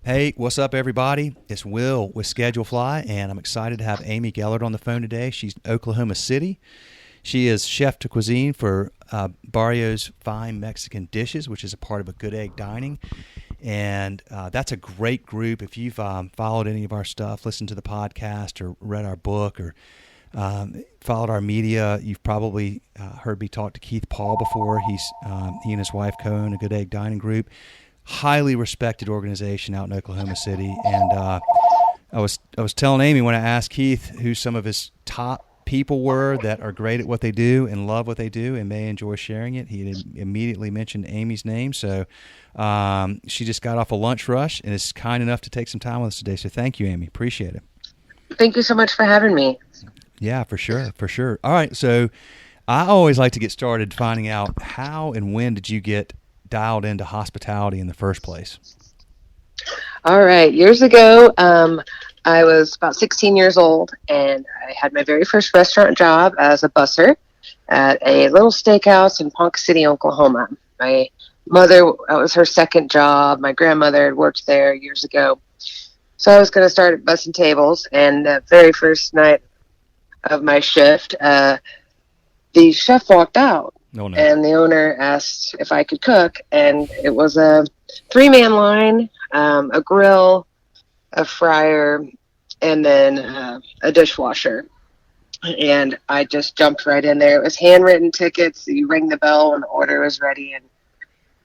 Hey, what's up, everybody? It's Will with Schedule Fly, and I'm excited to have Amie Gehlert on the phone today. She's in Oklahoma City. She is Chef de Cuisine for Barrios Fine Mexican Dishes, which is a part of a Good Egg Dining. And that's a great group. If you've followed any of our stuff, listened to the podcast, or read our book, or followed our media, you've probably heard me talk to Keith Paul before. He and his wife co-own a Good Egg Dining Group, highly respected organization out in Oklahoma City. And I was telling Amie when I asked Keith who some of his top people were that are great at what they do and love what they do and may enjoy sharing it. He had immediately mentioned Amy's name. So she just got off a lunch rush and is kind enough to take some time with us today. So thank you, Amie. Appreciate it. Thank you so much for having me. Yeah, for sure. For sure. All right. So I always like to get started finding out how and when did you get dialed into hospitality in the first place? All right. Years ago, I was about 16 years old, and I had my very first restaurant job as a busser at a little steakhouse in Ponca City, Oklahoma. My mother, that was her second job. My grandmother had worked there years ago. So I was going to start bussing tables, and the very first night of my shift, the chef walked out. No, no. And the owner asked if I could cook, and it was a three-man line, a grill, a fryer, and then a dishwasher. And I just jumped right in there. It was handwritten tickets. You ring the bell when the order was ready, and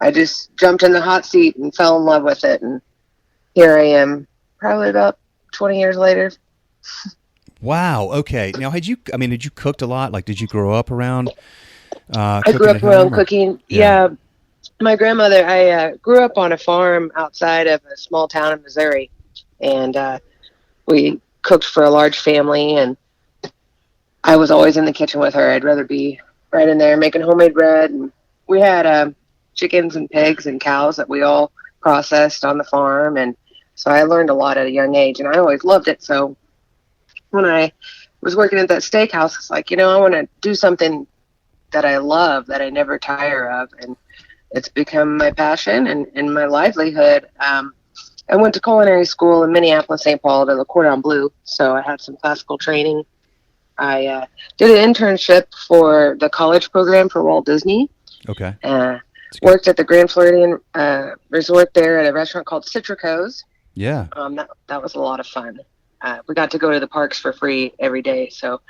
I just jumped in the hot seat and fell in love with it. And here I am, probably about 20 years later. Wow. Okay. Now, had you cooked a lot? Like, did you grow up around I grew cooking at up around home? Or? cooking. Yeah. Yeah, my grandmother, I grew up on a farm outside of a small town in Missouri, and we cooked for a large family, and I was always in the kitchen with her. I'd rather be right in there making homemade bread, and we had chickens and pigs and cows that we all processed on the farm, and so I learned a lot at a young age, and I always loved it. So when I was working at that steakhouse, it's like, I want to do something that I love, that I never tire of, and it's become my passion and my livelihood. I went to culinary school in Minneapolis, St. Paul, to the Cordon Bleu, so I had some classical training. I did an internship for the college program for Walt Disney. Okay. Worked at the Grand Floridian Resort there at a restaurant called Citrico's. Yeah. That was a lot of fun. We got to go to the parks for free every day, so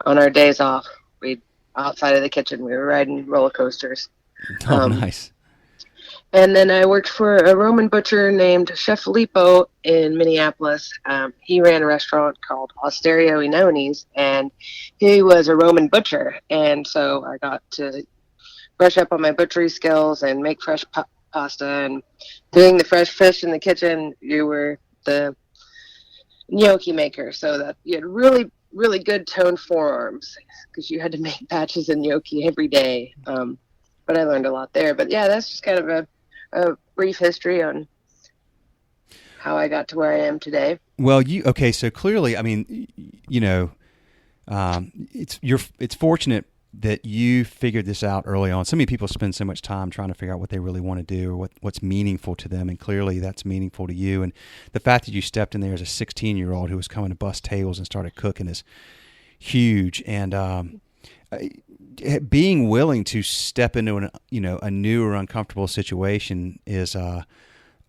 on our days off, we outside of the kitchen, we were riding roller coasters. Oh, nice. And then I worked for a Roman butcher named Chef Filippo in Minneapolis. He ran a restaurant called Osterio Inoni's, and he was a Roman butcher. And so I got to brush up on my butchery skills and make fresh pasta. And doing the fresh fish in the kitchen, you were the gnocchi maker, so that you had really, really good toned forearms because you had to make batches of gnocchi every day. But I learned a lot there. But yeah, that's just kind of a brief history on how I got to where I am today. Well, so clearly, I mean, it's fortunate that you figured this out early on. So many people spend so much time trying to figure out what they really want to do or what's meaningful to them, and clearly that's meaningful to you. And the fact that you stepped in there as a 16-year-old who was coming to bust tables and started cooking is huge. And being willing to step into a new or uncomfortable situation is a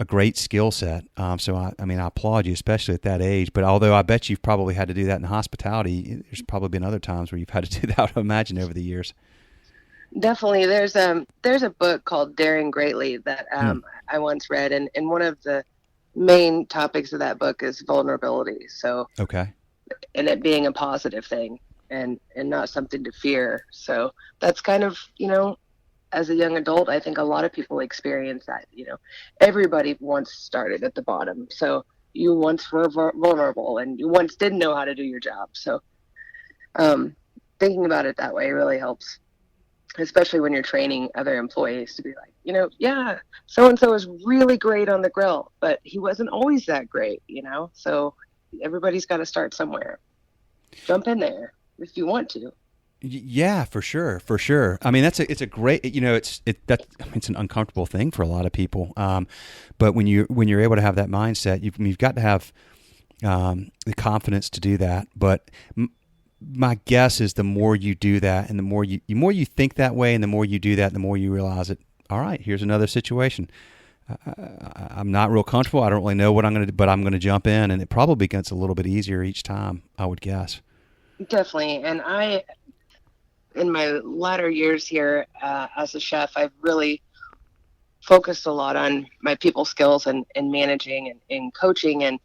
great skill set. So I applaud you, especially at that age. But although I bet you've probably had to do that in hospitality, there's probably been other times where you've had to do that, I imagine, over the years. Definitely. There's a book called Daring Greatly that I once read, and one of the main topics of that book is vulnerability. So okay, and it being a positive thing and not something to fear. So that's kind of, as a young adult, I think a lot of people experience that. Everybody once started at the bottom. So you once were vulnerable and you once didn't know how to do your job. So thinking about it that way really helps, especially when you're training other employees to be like, yeah, so-and-so is really great on the grill, but he wasn't always that great, so everybody's got to start somewhere. Jump in there if you want to. Yeah, for sure, for sure. I mean, it's a great, it's an uncomfortable thing for a lot of people. But when you're able to have that mindset, you've got to have the confidence to do that. But my guess is the more you do that, and the more you think that way, and the more you do that, the more you realize it. All right, here's another situation. I'm not real comfortable. I don't really know what I'm going to do, but I'm going to jump in, and it probably gets a little bit easier each time, I would guess. Definitely. And in my latter years here as a chef, I've really focused a lot on my people skills and managing and coaching. And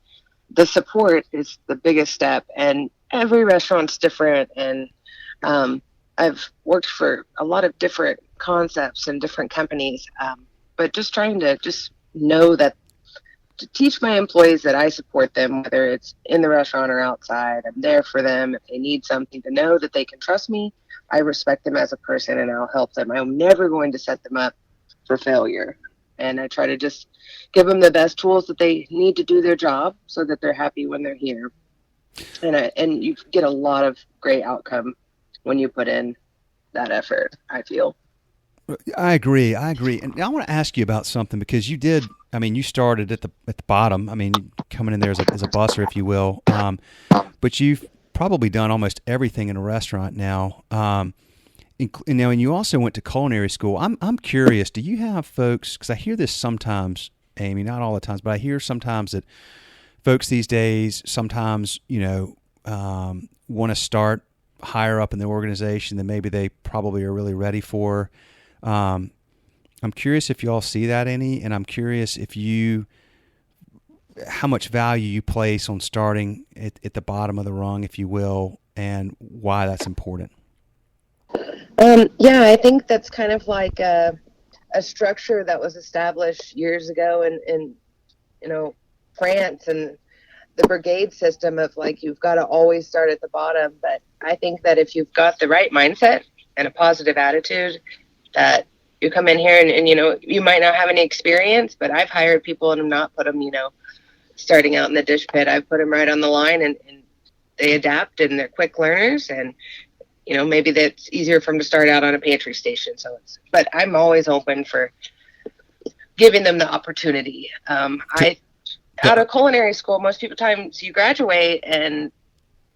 the support is the biggest step. And every restaurant's different. And I've worked for a lot of different concepts and different companies. But just trying to just know that to teach my employees that I support them, whether it's in the restaurant or outside. I'm there for them. If they need something, to know that they can trust me. I respect them as a person and I'll help them. I'm never going to set them up for failure. And I try to just give them the best tools that they need to do their job so that they're happy when they're here. And you get a lot of great outcome when you put in that effort, I feel. I agree. And I want to ask you about something because you did. I mean, you started at the bottom. I mean, coming in there as a busser, if you will. But you've probably done almost everything in a restaurant now. And you also went to culinary school. I'm curious. Do you have folks? Because I hear this sometimes, Amy. Not all the times, but I hear sometimes that folks these days sometimes want to start higher up in the organization than maybe they probably are really ready for. I'm curious if you all see that any, and I'm curious how much value you place on starting at the bottom of the rung, if you will, and why that's important. Yeah, I think that's kind of like a structure that was established years ago in France and the brigade system of like you've got to always start at the bottom. But I think that if you've got the right mindset and a positive attitude, that you come in here and you might not have any experience, but I've hired people and not put them, starting out in the dish pit. I've put them right on the line and they adapt and they're quick learners and, maybe that's easier for them to start out on a pantry station. But I'm always open for giving them the opportunity. Out of culinary school, most people times you graduate and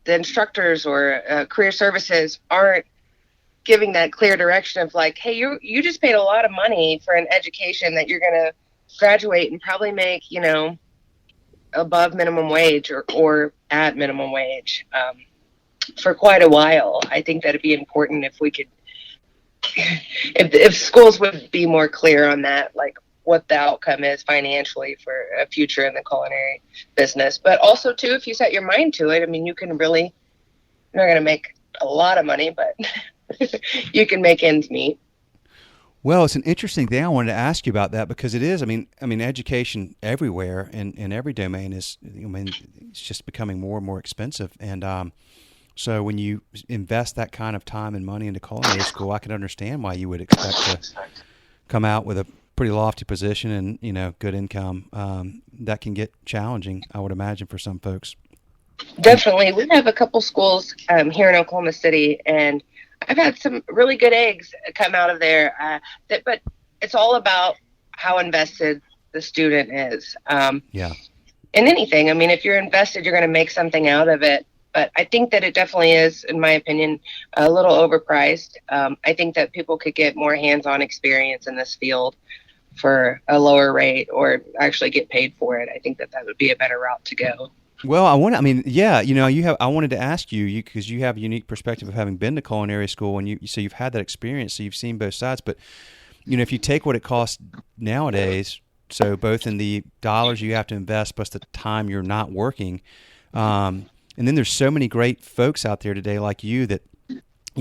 the instructors or career services aren't giving that clear direction of like, hey, you just paid a lot of money for an education that you're going to graduate and probably make, above minimum wage or at minimum wage for quite a while. I think that'd be important if we could, if schools would be more clear on that, like what the outcome is financially for a future in the culinary business. But also too, if you set your mind to it, I mean, you're not going to make a lot of money, but you can make ends meet. Well, it's an interesting thing. I wanted to ask you about that because it is. I mean, education everywhere and in every domain is. I mean, it's just becoming more and more expensive. And so when you invest that kind of time and money into culinary school, I can understand why you would expect to come out with a pretty lofty position and good income. That can get challenging, I would imagine, for some folks. Definitely, we have a couple schools here in Oklahoma City, and I've had some really good eggs come out of there. But it's all about how invested the student is. Yeah. In anything, I mean, if you're invested, you're going to make something out of it. But I think that it definitely is, in my opinion, a little overpriced. I think that people could get more hands-on experience in this field for a lower rate or actually get paid for it. I think that would be a better route to go. Well, I wanted to ask you because you have a unique perspective of having been to culinary school and so you've had that experience, so you've seen both sides. But, if you take what it costs nowadays, so both in the dollars you have to invest plus the time you're not working, and then there's so many great folks out there today like you that,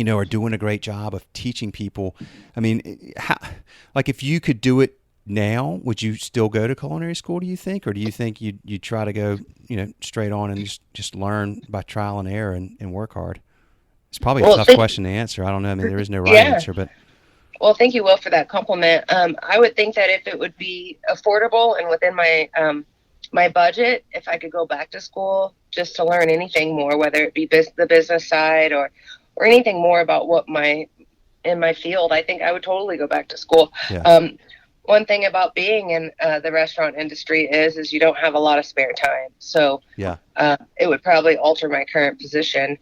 are doing a great job of teaching people. I mean, if you could do it now, would you still go to culinary school, do you think? Or do you think you'd try to go, straight on and just learn by trial and error and work hard? It's probably a tough question to answer. I don't know. I mean, there is no right answer, but. Well, thank you, Will, for that compliment. I would think that if it would be affordable and within my budget, if I could go back to school just to learn anything more, whether it be the business side or anything more about what in my field, I think I would totally go back to school. Yeah. One thing about being in the restaurant industry is you don't have a lot of spare time. So Yeah. it would probably alter my current position.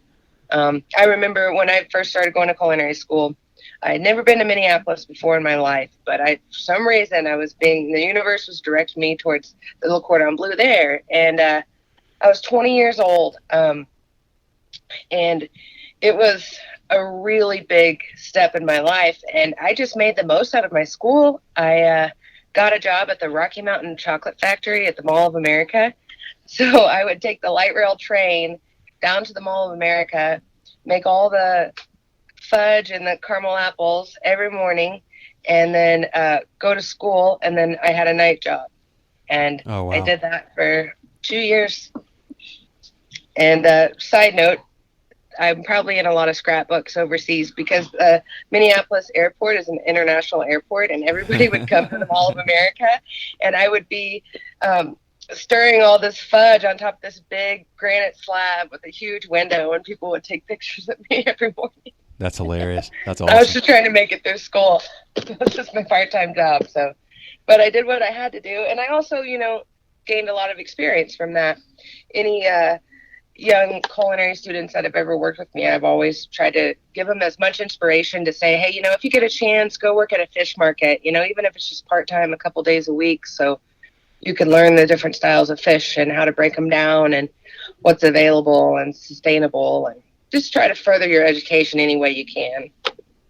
I remember when I first started going to culinary school, I had never been to Minneapolis before in my life, but for some reason, the universe was directing me towards the little cordon bleu there. And I was 20 years old. And it was a really big step in my life, and I just made the most out of my school. I got a job at the Rocky Mountain Chocolate Factory at the Mall of America. So I would take the light rail train down to the Mall of America, make all the fudge and the caramel apples every morning, and then go to school, and then I had a night job. And Oh, wow. I did that for 2 years. And side note, I'm probably in a lot of scrapbooks overseas because Minneapolis airport is an international airport, and everybody would come to the Mall of America, and I would be stirring all this fudge on top of this big granite slab with a huge window, and people would take pictures of me every morning. That's hilarious. That's I was awesome. just trying to make it through school. It was just my part-time job. So, but I did what I had to do, and I also, gained a lot of experience from that. Any young culinary students that have ever worked with me, I've always tried to give them as much inspiration to say, hey, if you get a chance, go work at a fish market, even if it's just part-time, a couple days a week, so you can learn the different styles of fish and how to break them down and what's available and sustainable, and just try to further your education any way you can.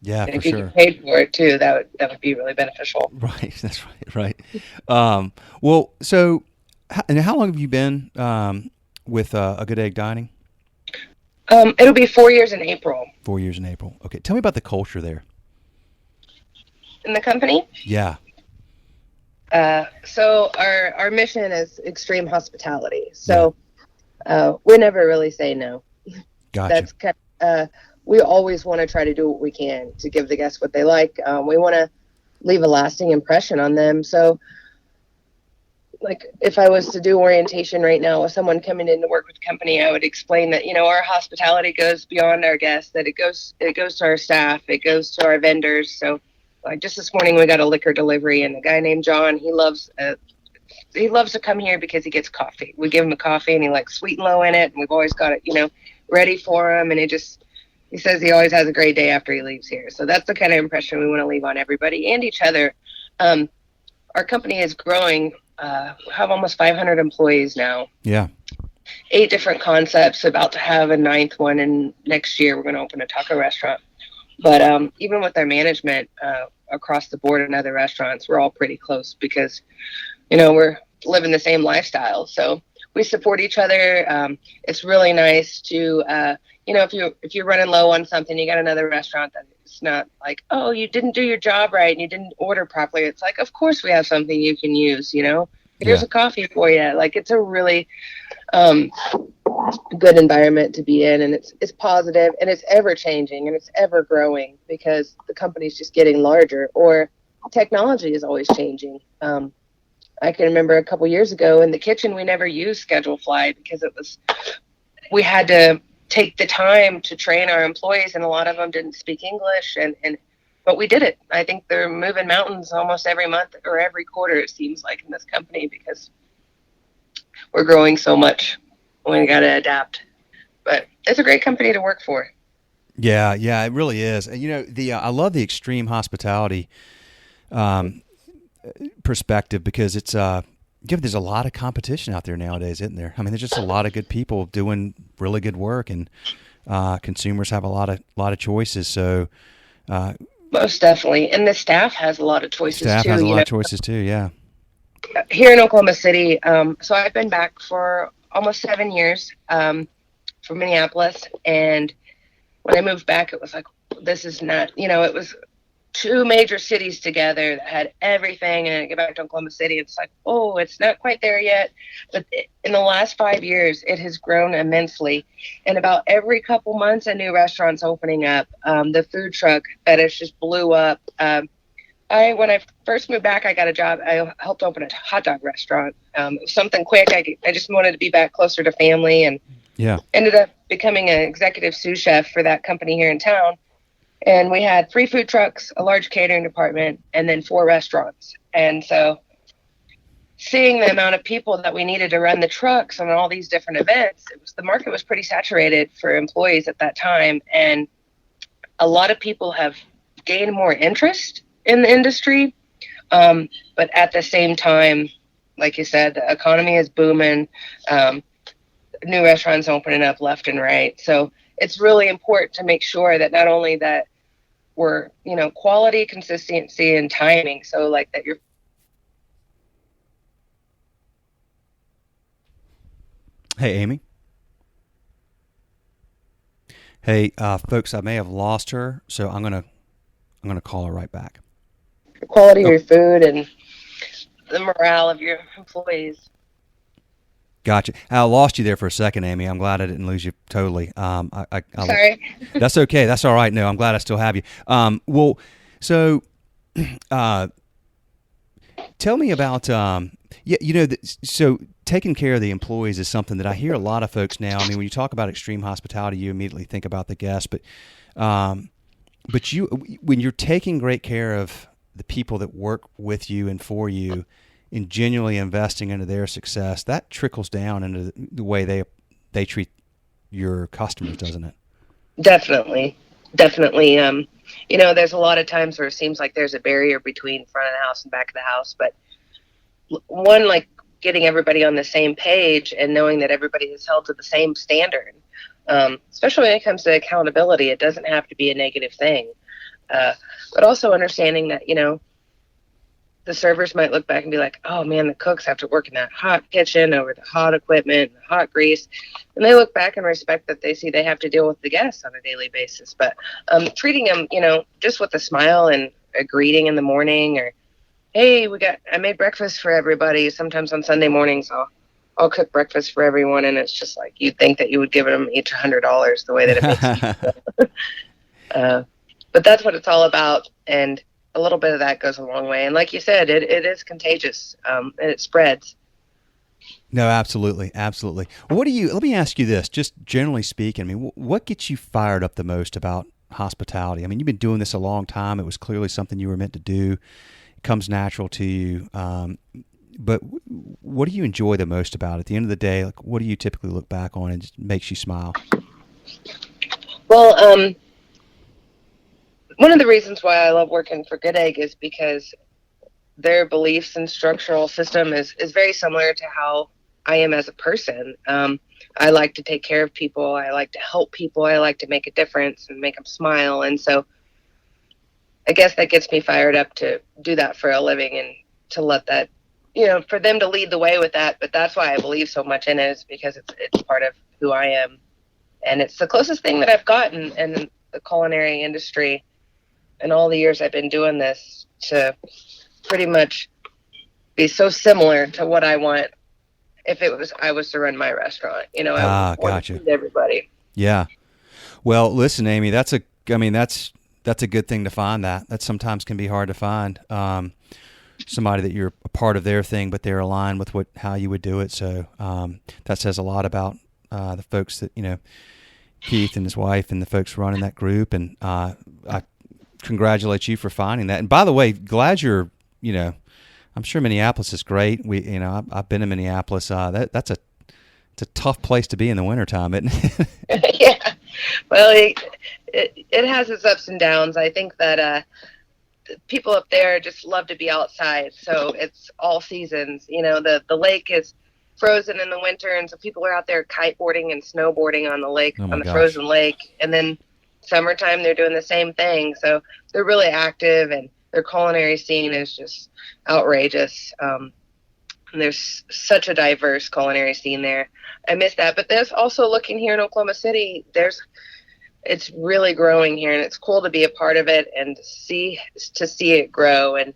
Yeah, And for if you sure. get paid for it too, that would be really beneficial. Right. That's right. Right. Well, so and how long have you been with A Good Egg Dining? It'll be 4 years in April. 4 years in April. Okay. Tell me about the culture there. In the company? Yeah. So our mission is extreme hospitality. So we never really say no. Gotcha. That's kind of, we always want to try to do what we can to give the guests what they like. We want to leave a lasting impression on them. So, like, if I was to do orientation right now with someone coming in to work with the company, I would explain that, our hospitality goes beyond our guests, that it goes to our staff, it goes to our vendors. So, like, just this morning we got a liquor delivery, and a guy named John, he loves to come here because he gets coffee. We give him a coffee, and he likes sweet and low in it, and we've always got it, ready for him, and he says he always has a great day after he leaves here. So that's the kind of impression we want to leave on everybody and each other. Our company is growing. We have almost 500 employees now. Yeah. 8 different concepts, about to have a 9th one, and next year we're going to open a taco restaurant. But even with our management across the board in other restaurants, we're all pretty close because, we're living the same lifestyle. So we support each other. It's really nice to, if you're running low on something, you got another restaurant that it's not like, oh, you didn't do your job right and you didn't order properly. It's like, of course we have something you can use, Here's a coffee for you. Like, it's a really good environment to be in, and it's positive, and it's ever changing, and it's ever growing because the company's just getting larger, or technology is always changing. I can remember a couple years ago in the kitchen, we never used Schedule Fly because we had to take the time to train our employees, and a lot of them didn't speak English, but we did it. I think they're moving mountains almost every month or every quarter, it seems like, in this company, because we're growing so much. We got to adapt. But it's a great company to work for. Yeah, it really is. I love the extreme hospitality perspective because it's there's a lot of competition out there nowadays, isn't there? I mean, there's just a lot of good people doing really good work, and consumers have a lot of choices. So most definitely, and the staff has a lot of choices too. Has a lot of choices too. Yeah. Here in Oklahoma City, so I've been back for almost 7 years from Minneapolis, and when I moved back, it was like, this is not, it was 2 major cities together that had everything, and I get back to Oklahoma City, it's like, oh, it's not quite there yet. But in the last 5 years, it has grown immensely, and about every couple months, a new restaurant's opening up. The food truck fetish just blew up. When I first moved back, I got a job. I helped open a hot dog restaurant. It was something quick. I just wanted to be back closer to family, and Yeah. Ended up becoming an executive sous chef for that company here in town. And we had 3 food trucks, a large catering department, and then 4 restaurants. And so seeing the amount of people that we needed to run the trucks on all these different events, the market was pretty saturated for employees at that time. And a lot of people have gained more interest in the industry. But at the same time, like you said, the economy is booming. New restaurants opening up left and right. So it's really important to make sure that not only that we're, quality, consistency, and timing. So like that you're. Hey, Amy. Hey, folks, I may have lost her, so I'm gonna call her right back. The quality of Oh, your food and the morale of your employees. gotcha. I lost you there for a second, Amy. I'm glad I didn't lose you totally. Sorry. That's okay. That's all right. No, I'm glad I still have you. Well, so uh, tell me about so taking care of the employees is something that I hear a lot of folks now. I mean, when you talk about extreme hospitality, you immediately think about the guests, um, but when you're taking great care of the people that work with you and for you, and genuinely investing into their success, that trickles down into the way they treat your customers, doesn't it? Definitely. Definitely. There's a lot of times where it seems like there's a barrier between front of the house and back of the house, but one, like getting everybody on the same page and knowing that everybody is held to the same standard, especially when it comes to accountability. It doesn't have to be a negative thing, but also understanding that, the servers might look back and be like, oh man, the cooks have to work in that hot kitchen over the hot equipment, the hot grease. And they look back and respect that they see they have to deal with the guests on a daily basis. But treating them, just with a smile and a greeting in the morning, or, hey, I made breakfast for everybody. Sometimes on Sunday mornings, I'll cook breakfast for everyone. And it's just like, you'd think that you would give them each $100 the way that it makes you feel. But that's what it's all about. And a little bit of that goes a long way. And like you said, it is contagious, and it spreads. No, absolutely, absolutely. Let me ask you this, just generally speaking, I mean, what gets you fired up the most about hospitality? I mean, you've been doing this a long time. It was clearly something you were meant to do. It comes natural to you. But what do you enjoy the most about it? At the end of the day, like, what do you typically look back on and just makes you smile? Well, one of the reasons why I love working for Good Egg is because their beliefs and structural system is very similar to how I am as a person. I like to take care of people. I like to help people. I like to make a difference and make them smile. And so I guess that gets me fired up to do that for a living and to let that, for them to lead the way with that. But that's why I believe so much in it, is because it's part of who I am. And it's the closest thing that I've gotten in the culinary industry in all the years I've been doing this, to pretty much be so similar to what I want if I was to run my restaurant. I want Gotcha. to feed everybody. Yeah. Well, listen, Amy, that's a good thing to find. That sometimes can be hard to find. Somebody that you're a part of their thing, but they're aligned with how you would do it. So that says a lot about the folks that, Keith and his wife and the folks running that group. And I congratulate you for finding that. And by the way, glad you're, I'm sure Minneapolis is great. I've been to Minneapolis. It's a tough place to be in the wintertime, isn't it? Yeah. Well, it has its ups and downs. I think that people up there just love to be outside. So it's all seasons. The lake is frozen in the winter, and so people are out there kiteboarding and snowboarding on the lake, Oh my on the gosh. frozen lake. And then summertime, they're doing the same thing. So they're really active, and their culinary scene is just outrageous. And there's such a diverse culinary scene there. I miss that. But there's also, looking here in Oklahoma City, it's really growing here, and it's cool to be a part of it and see it grow. And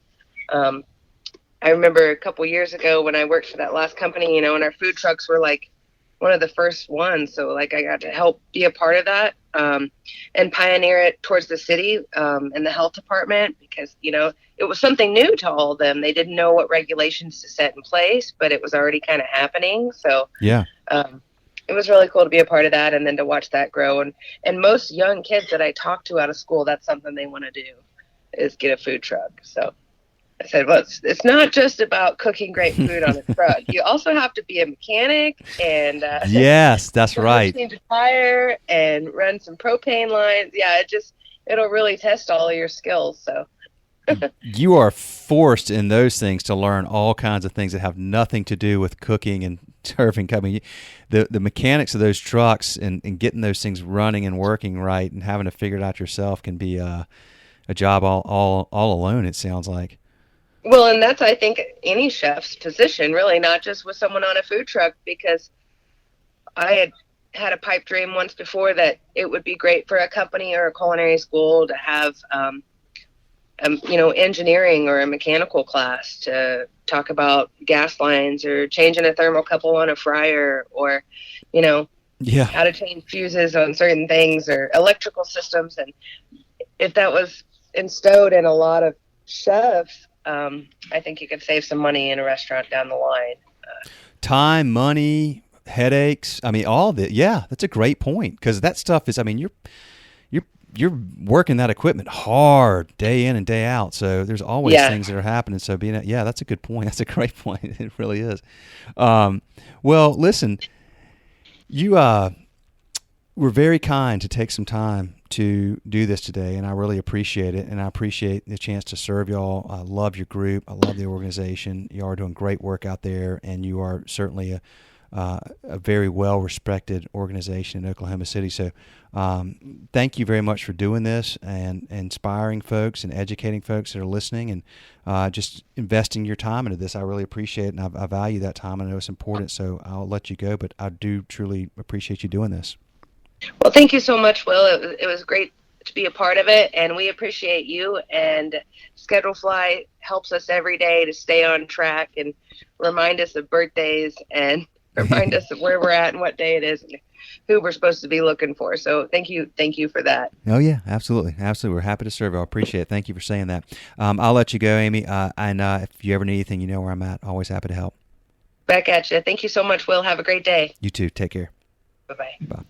I remember a couple years ago when I worked for that last company, and our food trucks were like one of the first ones. So like I got to help be a part of that, and pioneer it towards the city, and the health department, because, it was something new to all of them. They didn't know what regulations to set in place, but it was already kind of happening. So Yeah. it was really cool to be a part of that, and then to watch that grow. And most young kids that I talk to out of school, that's something they want to do, is get a food truck. So I said, well, it's not just about cooking great food on a truck. You also have to be a mechanic and yes, that's right. Change a tire and run some propane lines. Yeah, it'll really test all of your skills. So you are forced in those things to learn all kinds of things that have nothing to do with cooking and serving. I mean, the mechanics of those trucks and getting those things running and working right and having to figure it out yourself can be a job all alone, it sounds like. Well, and that's, I think, any chef's position, really, not just with someone on a food truck, because I had a pipe dream once before that it would be great for a company or a culinary school to have, engineering or a mechanical class to talk about gas lines or changing a thermocouple on a fryer, or, how to change fuses on certain things, or electrical systems. And if that was instilled in a lot of chefs, I think you could save some money in a restaurant down the line. Time, money, headaches. I mean, all of it. Yeah, that's a great point, because that stuff is. I mean, you're working that equipment hard day in and day out. So there's always things that are happening. So that's a good point. That's a great point. It really is. Well, listen, you were very kind to take some time to do this today, and I really appreciate it, and I appreciate the chance to serve y'all. I love your group. I love the organization. You are doing great work out there, and you are certainly a very well-respected organization in Oklahoma City. So thank you very much for doing this and inspiring folks and educating folks that are listening, and just investing your time into this. I really appreciate it, and I value that time. I know it's important, so I'll let you go, but I do truly appreciate you doing this. Well, thank you so much, Will. It was great to be a part of it, and we appreciate you. And Schedule Fly helps us every day to stay on track and remind us of birthdays and remind us of where we're at and what day it is and who we're supposed to be looking for. So thank you for that. Oh yeah, absolutely. We're happy to serve you. I appreciate it. Thank you for saying that. I'll let you go, Amy. And if you ever need anything, you know where I'm at. Always happy to help. Back at you. Thank you so much, Will. Have a great day. You too. Take care. Bye-bye. Bye.